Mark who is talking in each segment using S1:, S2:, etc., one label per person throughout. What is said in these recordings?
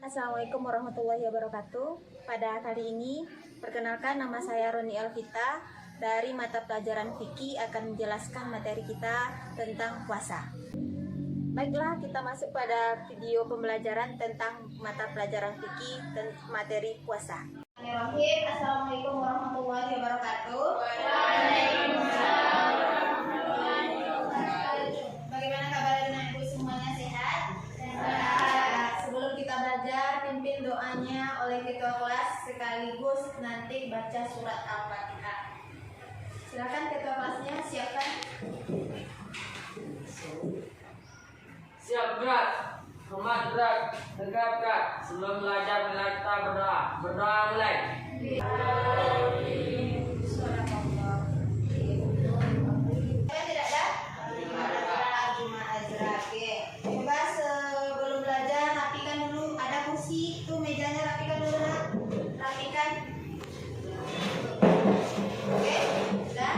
S1: Assalamualaikum warahmatullahi wabarakatuh. Pada kali ini, perkenalkan nama saya Roni Elvita. Dari mata pelajaran fikih akan menjelaskan materi kita tentang puasa. Baiklah, kita masuk pada video pembelajaran tentang mata pelajaran fikih dan materi puasa. Assalamualaikum warahmatullahi wabarakatuh. Bagaimana kabar dengan ibu semuanya, sehat? Sebelum kita belajar, pimpin doanya oleh ketua kelas sekaligus nanti baca surat Al-Fatihah. Silakan ketua kelasnya, siapkan.
S2: Siap gerak, hormat gerak, tegap gerak. Sebelum belajar kita berdoa. Berdoa mulai.
S1: Tidak ada? Coba sebelum belajar rapikan dulu. Ada kursi, tuh mejanya rapikan dulu, nak. Rapikan. Oke, dan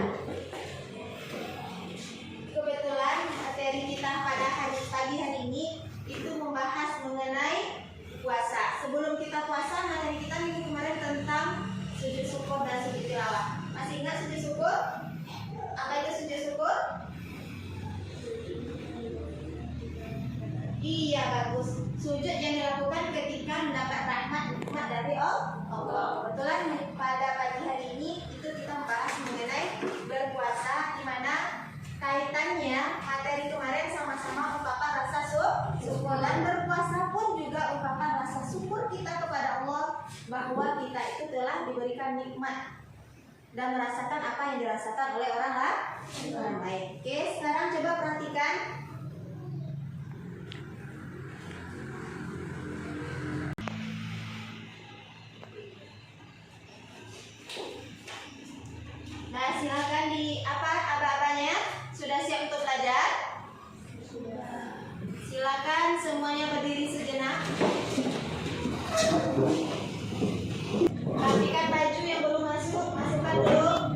S1: kebetulan materi kita pada pagi hari ini itu membahas mengenai puasa. Sebelum kita puasa, materi kita minggu kemarin tentang sujud syukur dan sujud tilawah. Masih ingat sujud syukur? Apa itu sujud syukur? Iya, bagus. Sujud yang dilakukan ketika mendapat rahmat nikmat dari Allah. Kebetulan pada pagi hari ini itu kita membahas mengenai berpuasa, di mana kaitannya materi kemarin sama-sama ungkapan rasa syukur, dan berpuasa pun juga ungkapan rasa syukur kita kepada Allah bahwa kita itu telah diberikan nikmat dan merasakan apa yang dirasakan oleh orang lain. Oke, sekarang coba perhatikan. Nah, silakan di aba-abanya. Sudah siap untuk belajar? Sudah. Silakan semuanya berdiri sejenak. Rapikan baju yang belum masuk, masukkan dulu.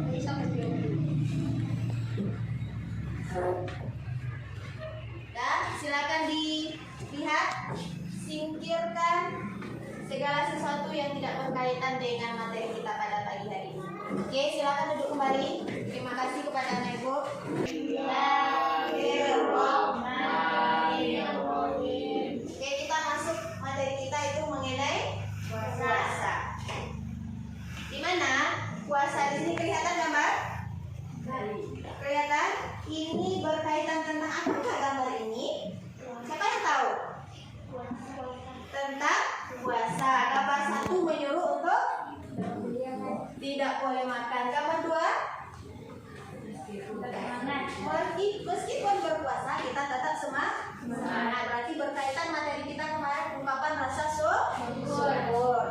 S1: Dan silakan dilihat, singkirkan segala sesuatu yang tidak berkaitan dengan materi kita pada pagi hari ini. Oke, silakan duduk kembali. Terima kasih kepada Anak Ibu. Oke, kita masuk materi kita itu mengenai puasa. Di mana puasa di sini kelihatan gambar? Kelihatan? Ini berkaitan tentang apakah gambar ini? Siapa yang tahu? Tentang puasa. Gambar 1 menyuruh untuk tidak boleh makan. Gambar 2 meskipun berpuasa kita tetap semangat. Berarti berkaitan materi kita kemarin ungkapan rasa syukur.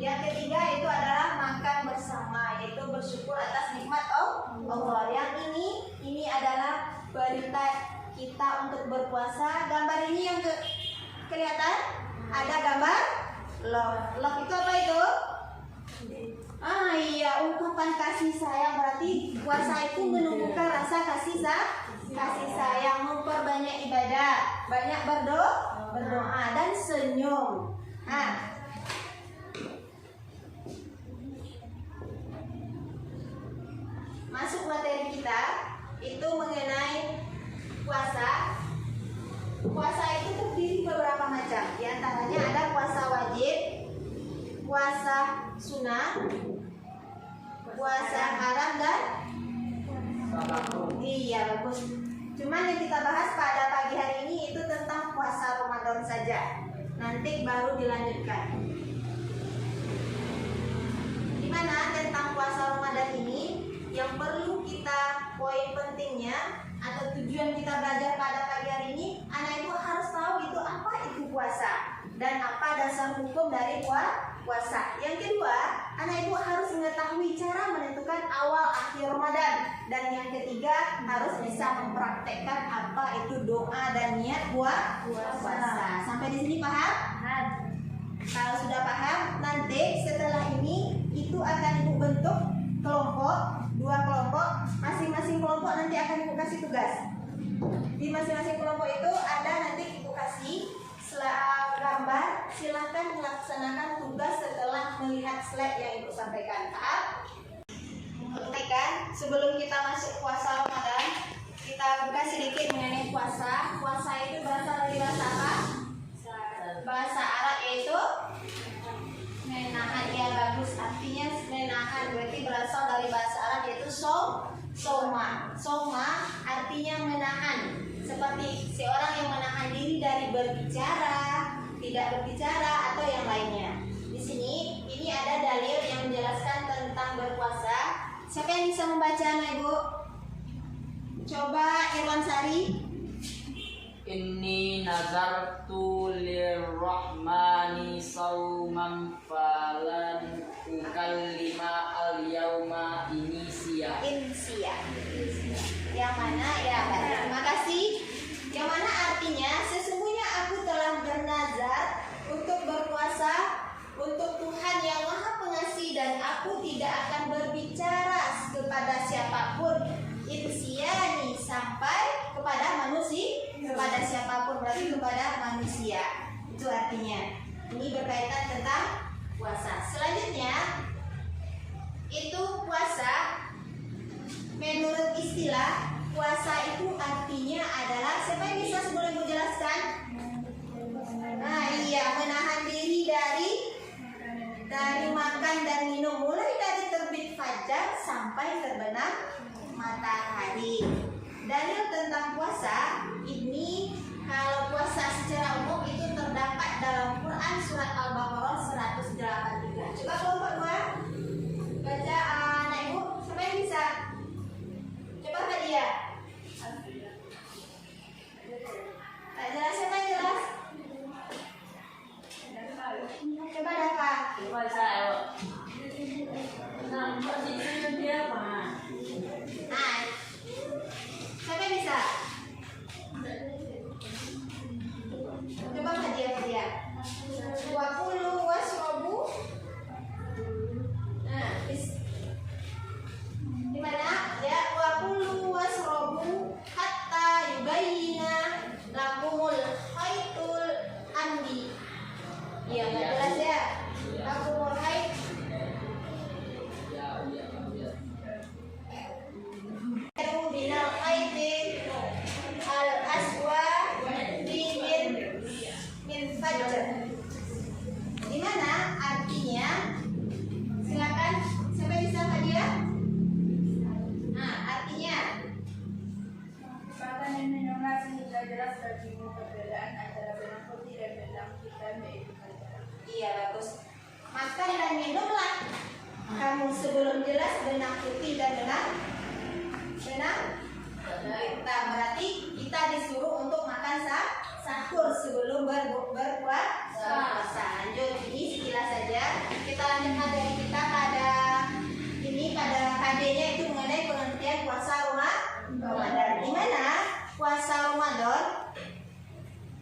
S1: Yang ketiga itu adalah makan bersama, yaitu bersyukur atas nikmat Allah. Yang ini adalah berita kita untuk berpuasa. Gambar ini yang kelihatan ada gambar love. Love itu apa itu? Iya, ungkapan kasih sayang. Berarti puasa itu menumbuhkan rasa kasih sayang, memperbanyak ibadah, banyak berdoa dan senyum. Masuk materi kita itu mengenai puasa. Puasa itu terdiri beberapa macam. Di antaranya ada puasa wajib, puasa sunnah, puasa haram, dan iya, bagus. Cuman yang kita bahas pada pagi hari ini itu tentang puasa Ramadan saja. Nanti baru dilanjutkan. Dimana tentang puasa Ramadan ini yang perlu kita poin pentingnya atau tujuan kita belajar pada pagi hari ini, anak ibu harus tahu itu apa itu puasa dan apa dasar hukum dari puasa. Yang kedua, anak ibu harus mengetahui cara menentukan awal akhir Ramadan. Dan yang ketiga, harus bisa mempraktekkan apa itu doa dan niat puasa. Sampai di sini paham? Kalau sudah paham, nanti setelah ini itu akan ibu bentuk kelompok, 2 kelompok. Masing-masing kelompok nanti akan ibu kasih tugas. Di masing-masing kelompok itu ada nanti ibu kasih gambar. Silahkan akan melaksanakan tugas setelah melihat slide yang Ibu sampaikan. Paham? Kan sebelum kita masuk puasa Ramadan, kita buka sedikit mengenai puasa. Puasa itu berasal dari bahasa apa? Bahasa Arab, yaitu menahan. Ya, bagus, artinya menahan, berarti berasal dari bahasa Arab, yaitu soma. Soma artinya menahan, seperti seorang yang menahan diri dari berbicara, tidak berbicara, atau yang lainnya. Di sini ini ada dalil yang menjelaskan tentang berpuasa. Siapa yang bisa membaca, Ibu? Coba Irwan Sari.
S2: Inni nazartu lirrahmani sauman falan ukallima al-yauma insia. Yang mana? Ya, terima kasih. Yang mana artinya sesungguhnya aku telah bernazar untuk berpuasa untuk Tuhan yang Maha Pengasih, dan aku tidak akan berbicara kepada siapapun, insiani, sampai kepada manusia, kepada siapapun, berarti kepada manusia. Itu artinya. Ini berkaitan tentang puasa. Selanjutnya itu puasa, menurut istilah puasa itu artinya adalah, siapa yang bisa sebelum Ibu jelaskan? Nah, iya, menahan diri dari makan dan minum, mulai dari terbit fajar sampai terbenam matahari. Dalil tentang puasa ini, kalau puasa secara umum itu terdapat dalam Quran surat Al-Baqarah 183. Coba kelompok 2 baca, anak Ibu, siapa yang bisa? Coba Fadia. Tak jelas, siapa yang jelas? Coba Dava. Coba saya. Nah, posisinya dia apa?
S1: Nah, siapa yang bisa? Coba Fadia. Wakulu wasrobu. Nah, di mana? Ya, wakulu wasrobu hatta yubayyina lakumul khaitul amdi. Iya, nggak jelas ya. Lakumul khait. Binal khaitin al aswa min fajr. Di mana artinya? Silakan, siapa yang bisa Fadia? Nah, artinya
S3: Makan dan minumlah sehingga jelas bagimu perbedaan antara benang putih dan benang hitam, yaitu fajar.
S1: iya, bagus. Makan dan minumlah kamu sebelum jelas benang putih dan benang hitam. Berarti kita disuruh untuk makan sahur sebelum berpuasa. Lanjut, ini sekilas saja. Kita lanjutkan dari kita pada KD-nya itu mengenai pengertian puasa Ramadan. Di mana puasa Ramadan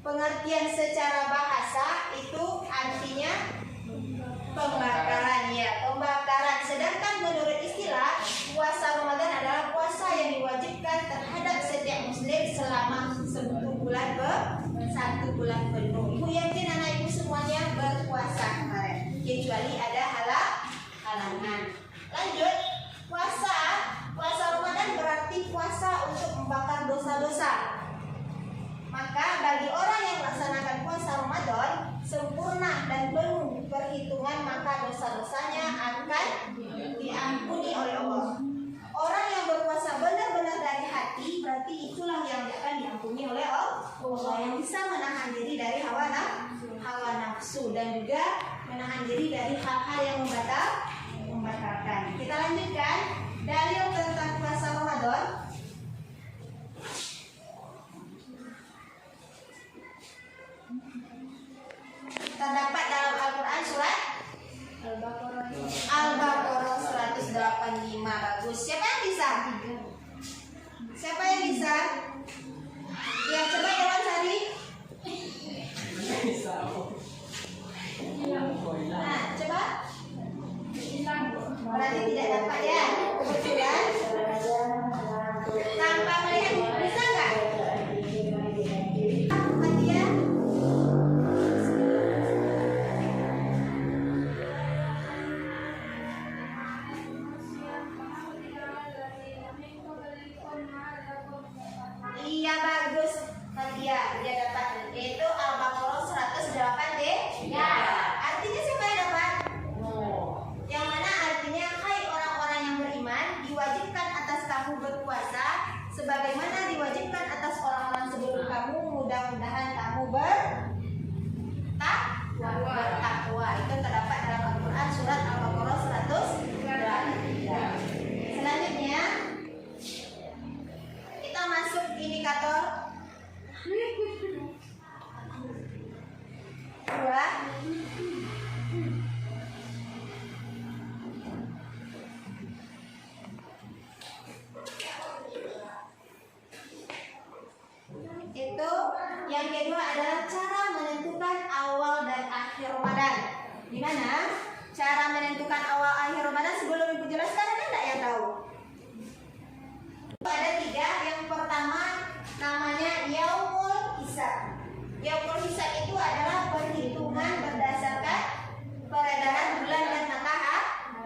S1: pengertian secara bahasa itu artinya pembakaran, ya, pembakaran. Sedangkan menurut istilah puasa Ramadan adalah puasa yang diwajibkan terhadap setiap muslim selama 1 bulan penuh. Ibu yakin anak ibu semuanya berpuasa kemarin, kecuali ada halangan. Lanjut, puasa Ramadan berarti puasa untuk membakar dosa-dosa. Maka bagi orang yang melaksanakan puasa Ramadan sempurna dan penuh perhitungan, maka dosa-dosanya akan diampuni oleh Allah. Orang yang berpuasa benar-benar dari hati, berarti itulah yang akan diampuni oleh Allah, yang bisa menahan diri dari hawa nafsu dan juga menahan diri dari hal-hal yang membatalkan. Kita lanjutkan dalil tentang puasa Ramadan. Terdapat dalam Al-Quran surat Al-Baqarah 185. Bagus. Siapa yang bisa? Siapa yang bisa? Ya, coba Irwan Sari. Nah, coba. Berarti tidak dapat ya. Kebetulan
S2: dia dapat, yaitu Al-Baqarah 108 deh.
S1: Ya.
S2: Artinya siapa yang dapat? Yang mana artinya, hai orang-orang yang beriman, diwajibkan atas kamu berpuasa sebagaimana diwajibkan atas orang-orang sebelum kamu. Mudah-mudahan kamu bertakwa. Itu terdapat dalam Al-Quran surat Al-Baqarah 108. Selanjutnya kita masuk indikator 2. Itu yang kedua adalah cara menentukan awal dan akhir Ramadan. Gimana cara menentukan awal akhir Ramadan? Sebelum Ibu jelaskan, ada enggak yang tahu? Ada 3. Yang pertama namanya Yaumul Hisab. Yaumul Hisab itu adalah perhitungan berdasarkan peredaran bulan dan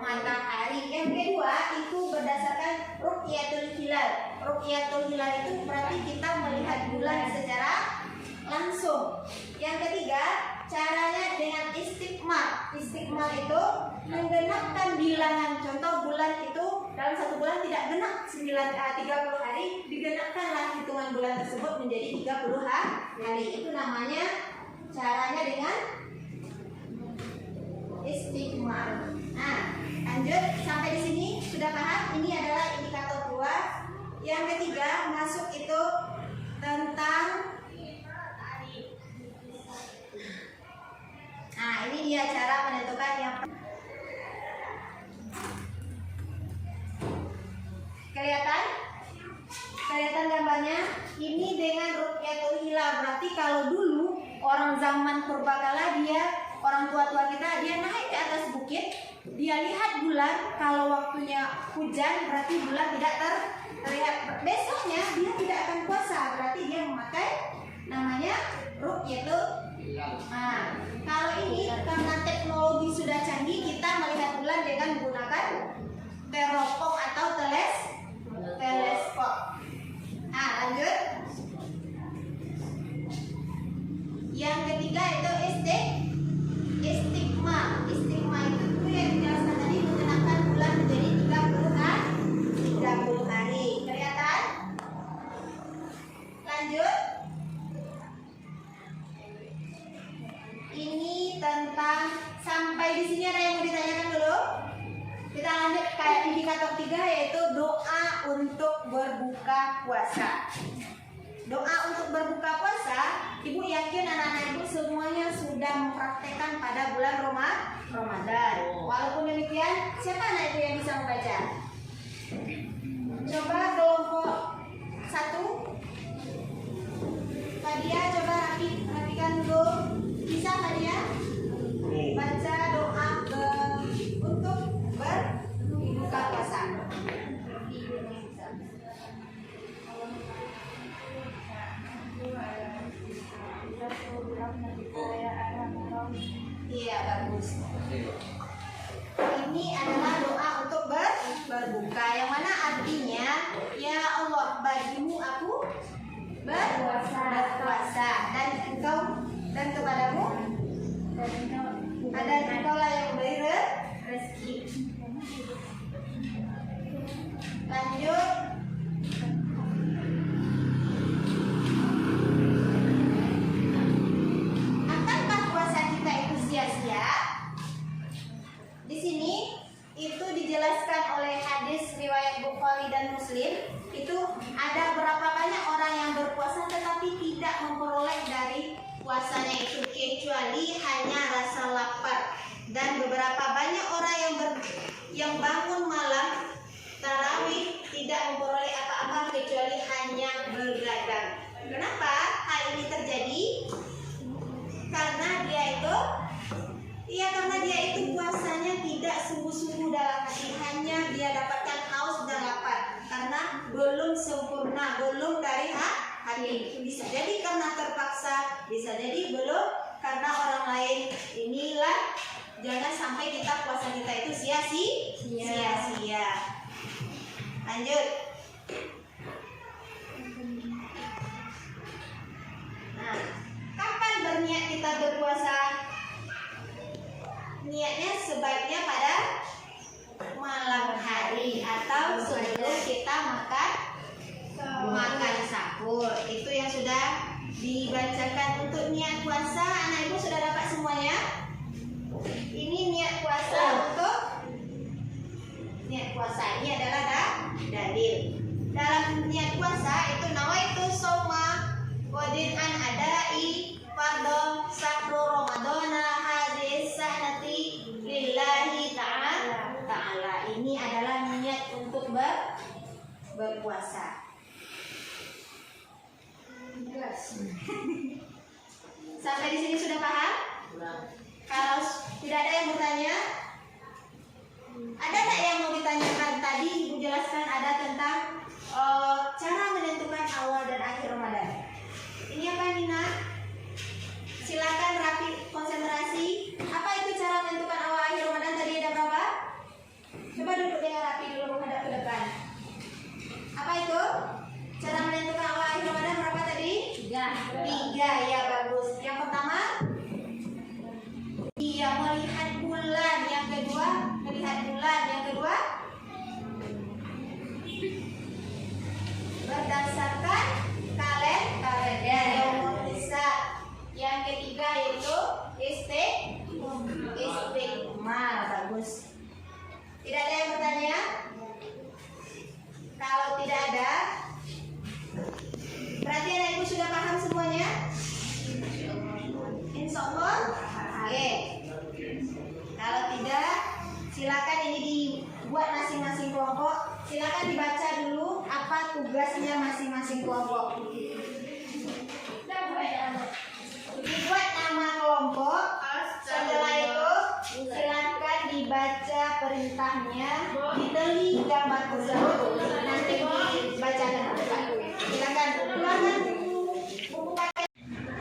S2: matahari. Yang kedua itu berdasarkan Ru'yatul Hilal. Ru'yatul Hilal itu berarti kita melihat bulan secara langsung. Yang ketiga caranya dengan istiqmal. Istiqmal itu menggenapkan bilangan. Contoh bulan itu dalam satu bulan tidak genap 30 hari, digenapkanlah hitungan bulan tersebut menjadi 30 hari. Itu namanya caranya dengan istiqmal. Nah, lanjut sampai di sini sudah paham? Ini adalah indikator 2. Yang ketiga masuk itu tentang, nah ini dia cara menentukan yang kelihatan gambarnya. Ini dengan Ru'yatul Hilal. Berarti kalau dulu orang zaman purbakala, orang tua-tua kita, dia naik ke atas bukit, dia lihat bulan. Kalau waktunya hujan berarti bulan tidak terlihat. Besoknya dia tidak akan puasa, berarti dia memakai namanya Ru'yatul Hilal. Nah, kalau ini karena teknologi sudah canggih, kita melihat bulan dengan menggunakan teropong atau teleskop. Nah, lanjut. Yang ketiga itu istiqmal. Istiqmal itu yang dijelaskan tadi, menggenapkan bulan menjadi 30 hari. Kelihatan? Lanjut. Ini tentang, sampai di sini ada yang mau ditanyakan dulu? Kita lanjut ke indikator 3, yaitu doa untuk berbuka puasa. Doa untuk berbuka puasa, Ibu yakin anak-anak Ibu semuanya sudah mempraktekkan pada bulan Ramadan. Walaupun demikian, siapa anak Ibu yang bisa membaca? Coba kelompok 1. Fadia, coba rapikan dulu. Bisa Fadia? Baca doa untuk berbuka puasa. Iya, bagus. Ini adalah doa untuk berbuka, yang mana artinya, ya Allah, bagimu aku berpuasa, dan engkau dan kepadamu ada engkaulah yang memberi rezeki. Lanjut. Akankah puasa kita itu sia-sia? Di sini itu dijelaskan oleh hadis riwayat Bukhari dan Muslim. Itu ada berapa banyak orang yang berpuasa tetapi tidak memperoleh dari puasanya itu kecuali hanya rasa lapar, dan beberapa banyak orang yang bangun malam tarawih tidak memperoleh apa-apa kecuali hanya begadang. Kenapa hal ini terjadi? Karena dia itu puasanya tidak sungguh-sungguh dalam hati, hanya dia dapatkan haus dan lapar karena belum sempurna, belum dari hati. Bisa jadi karena terpaksa, bisa jadi belum karena orang lain. Inilah, jangan sampai kita puasa kita itu sia-sia. Lanjut. dibacakan untuk niat puasa. Anak ibu sudah dapat semuanya? Ini niat puasa untuk niat puasa. Ini adalah dalil. Dalam niat puasa itu nawaitu soma wadin an adai fardhu sahru ramadana hadis sanati lillahi ta'ala. Ini adalah niat untuk berpuasa. Sampai di sini sudah paham? Kalau tidak ada yang bertanya, ada tak yang mau ditanyakan? Tadi Ibu jelaskan ada tentang cara menentukan awal dan akhir Ramadan. Ini apa Nina? Silakan rapi konsentrasi. Apa itu cara menentukan awal akhir Ramadan? Tadi ada berapa? Coba duduk dengan rapi dulu menghadap ke depan. Apa itu? Cara menentukan awal akhir Ramadan berapa tadi? 3 ya, bagus. Yang pertama iya melihat bulan. Yang kedua melihat bulan. Yang kedua berdasarkan kalender yang bisa. Yang ketiga yaitu istiqmal. Bagus. Tidak ada yang bertanya? Kalau tidak ada, berarti anak ibu sudah paham semuanya? Insya Allah? Oke. Kalau tidak, silakan ini dibuat masing-masing kelompok. Silakan dibaca dulu apa tugasnya masing-masing kelompok. Dibuat nama kelompok. Setelah itu, silakan dibaca perintahnya, diteli gambar tersebut, nanti dibacakan. Silakan ulangan buku paket.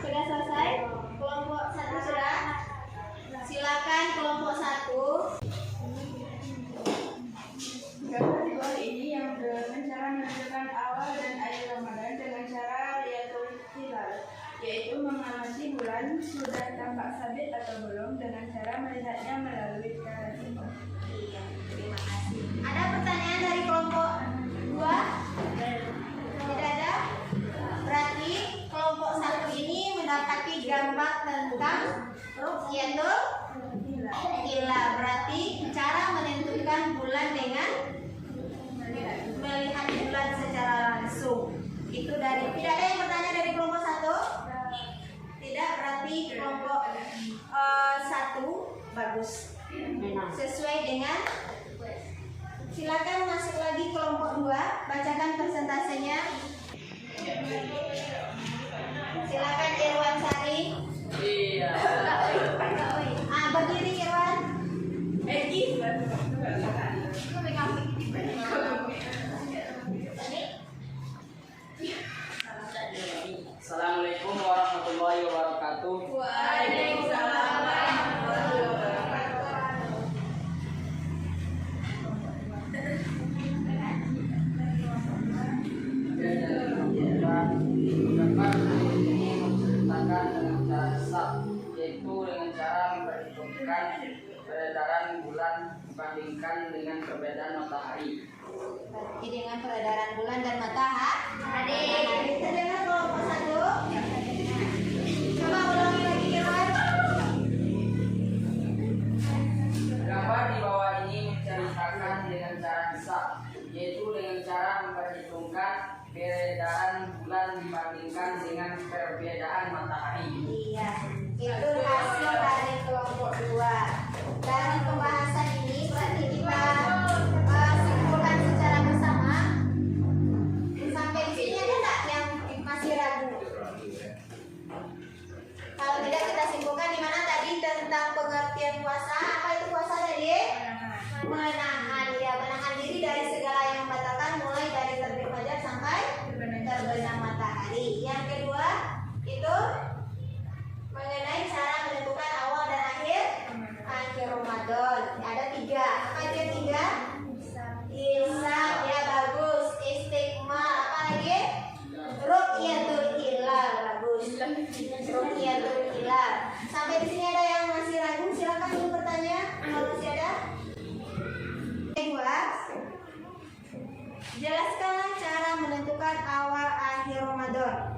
S2: Sudah selesai? Kelompok 1 sudah? Silakan kelompok 1.
S3: Gambar di bawah ini yang dengan cara menentukan awal dan akhir Ramadan dengan cara liatul hilal, yaitu mengamati bulan sudah tampak sabit atau belum dengan cara melihatnya melalui teleskop.
S2: Iya, terima kasih. Ada pertanyaan dari kelompok 2? Tidak ada? Berarti kelompok 1 ini mendapati gambar tentang ru'yatul hilal. Berarti cara menentukan bulan dengan melihat bulan secara langsung. Itu dari, tidak ada yang bertanya dari kelompok 1? Tidak, berarti kelompok 1 bagus. Sesuai dengan. Silakan masuk lagi kelompok 2, bacakan persentasenya. Silakan Irwan Sari.
S4: Iya.
S2: Berdiri Irwan.
S4: Assalamualaikum warahmatullahi wabarakatuh.
S3: Waalaikumsalam warahmatullahi wabarakatuh.
S4: Dapat ini menceritakan dengan cara sah, yaitu dengan cara memperhitungkan peredaran bulan dibandingkan dengan perbedaan matahari.
S2: Berarti dengan peredaran bulan dan matahari. Kita dengar kelompok 1. Coba ulangi lagi Irwan.
S4: Gambar di bawah ini menceritakan dengan cara sah, yaitu dengan cara memperhitungkan peredaran bulan dibandingkan dengan perbedaan matahari.
S2: Iya, itu hasil dari kelompok 2. Dari pembahasan ini berarti kita simpulkan secara bersama. Sampai di sini ada nggak yang masih ragu? Kalau tidak kita simpulkan di mana tadi tentang pengertian puasa. Apa itu puasa tadi? Menahan, ya, menahan diri dari segala yang membatalkan, mulai dari terbit fajar sampai terbenam matahari. Yang kedua itu mengenai cara menentukan awal dan akhir Ramadan. Ada 3. Apa aja 3? Hisab, ya bagus. Istiqmal, apa lagi? Ru'yatul hilal, bagus. Ru'yatul hilal. Sampai di sini ada yang masih ragu? Silakan dulu bertanya. Kalau masih ada. Kedua, jelaskanlah cara menentukan awal akhir Ramadan.